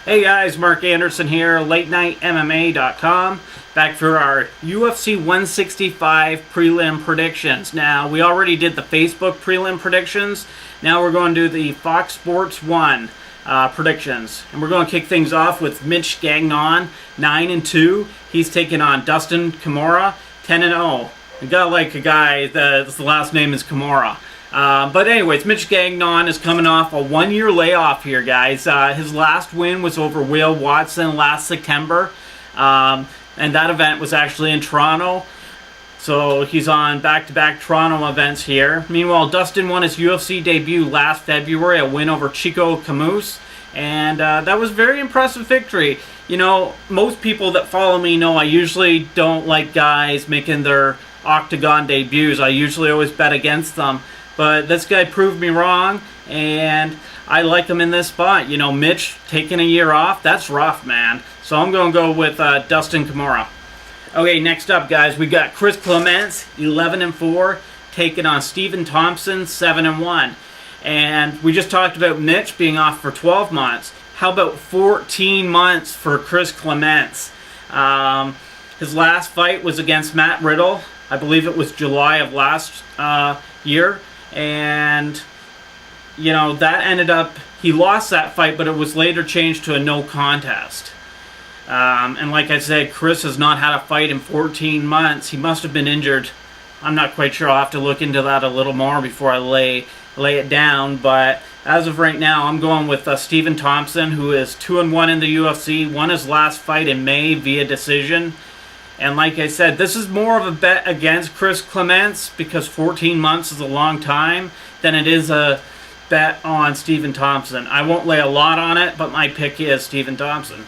Hey guys, Mark Anderson here, LateNightMMA.com, back for our UFC 165 prelim predictions. Now, we already did the Facebook prelim predictions. Now we're going to do the Fox Sports 1 predictions. And we're going to kick things off with Mitch Gagnon, 9-2. He's taking on Dustin Kimura, 10-0. You gotta like a guy that's the last name is Kimura. But anyways, Mitch Gagnon is coming off a one-year layoff here, guys. His last win was over Will Watson last September. And that event was actually in Toronto. So he's on back-to-back Toronto events here. Meanwhile, Dustin won his UFC debut last February, a win over Chico Camus. And that was a very impressive victory. You know, most people that follow me know I usually don't like guys making their octagon debuts. I usually always bet against them. But this guy proved me wrong, and I like him in this spot. You know, Mitch taking a year off, that's rough, man. So I'm going to go with Dustin Kimura. Okay, next up, guys, we got Chris Clements, 11-4, taking on Stephen Thompson, 7-1. And we just talked about Mitch being off for 12 months. How about 14 months for Chris Clements? His last fight was against Matt Riddle. I believe it was July of last year. And, you know, that ended up, he lost that fight, but it was later changed to a no contest. And like I said, Chris has not had a fight in 14 months. He must have been injured. I'm not quite sure. I'll have to look into that a little more before I lay it down. But as of right now, I'm going with Stephen Thompson, who is 2-1 in the UFC, won his last fight in May via decision. And like I said, this is more of a bet against Chris Clements because 14 months is a long time than it is a bet on Stephen Thompson. I won't lay a lot on it, but my pick is Stephen Thompson.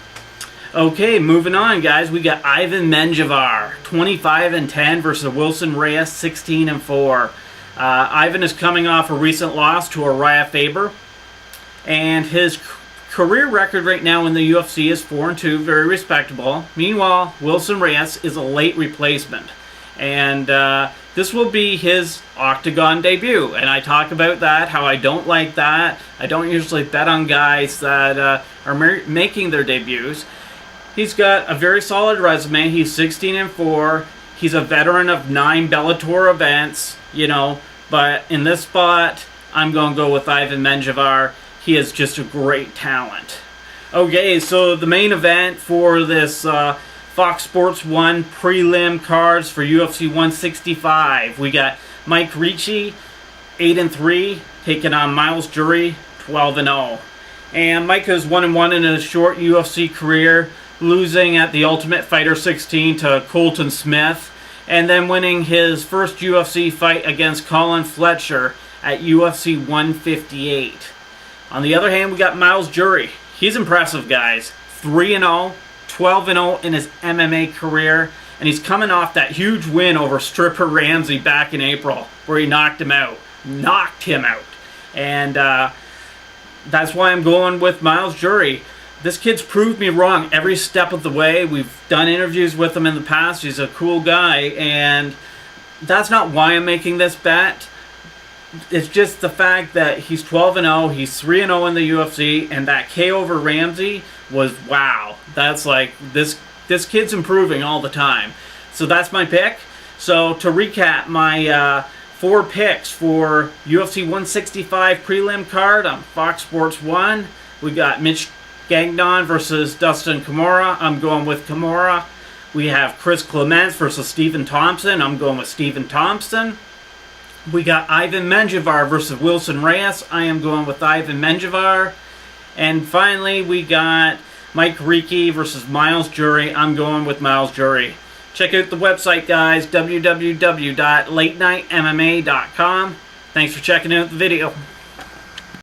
Okay, moving on, guys. We got Ivan Menjivar, 25-10 versus Wilson Reyes, 16-4. Ivan is coming off a recent loss to Uriah Faber, and his career record right now in the UFC is 4-2, very respectable. Meanwhile, Wilson Reyes is a late replacement. And this will be his octagon debut. And I talk about that, how I don't like that. I don't usually bet on guys that are making their debuts. He's got a very solid resume. He's 16-4. He's a veteran of 9 Bellator events, you know. But in this spot, I'm going to go with Ivan Menjivar. He is just a great talent. Okay, so the main event for this Fox Sports 1 prelim cards for UFC 165. We got Mike Ricci, 8-3, taking on Miles Jury, 12-0. And Mike is 1-1 in his short UFC career, losing at the Ultimate Fighter 16 to Colton Smith, and then winning his first UFC fight against Colin Fletcher at UFC 158. On the other hand, we got Miles Jury. He's impressive, guys. 3-0, 12-0 in his MMA career, and he's coming off that huge win over Stripper Ramsey back in April, where he knocked him out. And that's why I'm going with Miles Jury. This kid's proved me wrong every step of the way. We've done interviews with him in the past. He's a cool guy, and that's not why I'm making this bet. It's just the fact that he's 12-0, he's 3-0 in the UFC, and that KO over Ramsey was wow. That's like, this kid's improving all the time. So that's my pick. So to recap my 4 picks for UFC 165 prelim card on Fox Sports 1, we got Mitch Gagnon versus Dustin Kimura. I'm going with Kimura. We have Chris Clements versus Stephen Thompson. I'm going with Stephen Thompson. We got Ivan Menjivar versus Wilson Reyes. I am going with Ivan Menjivar. And finally, we got Mike Ricci versus Miles Jury. I'm going with Miles Jury. Check out the website, guys, www.latenightmma.com. Thanks for checking out the video.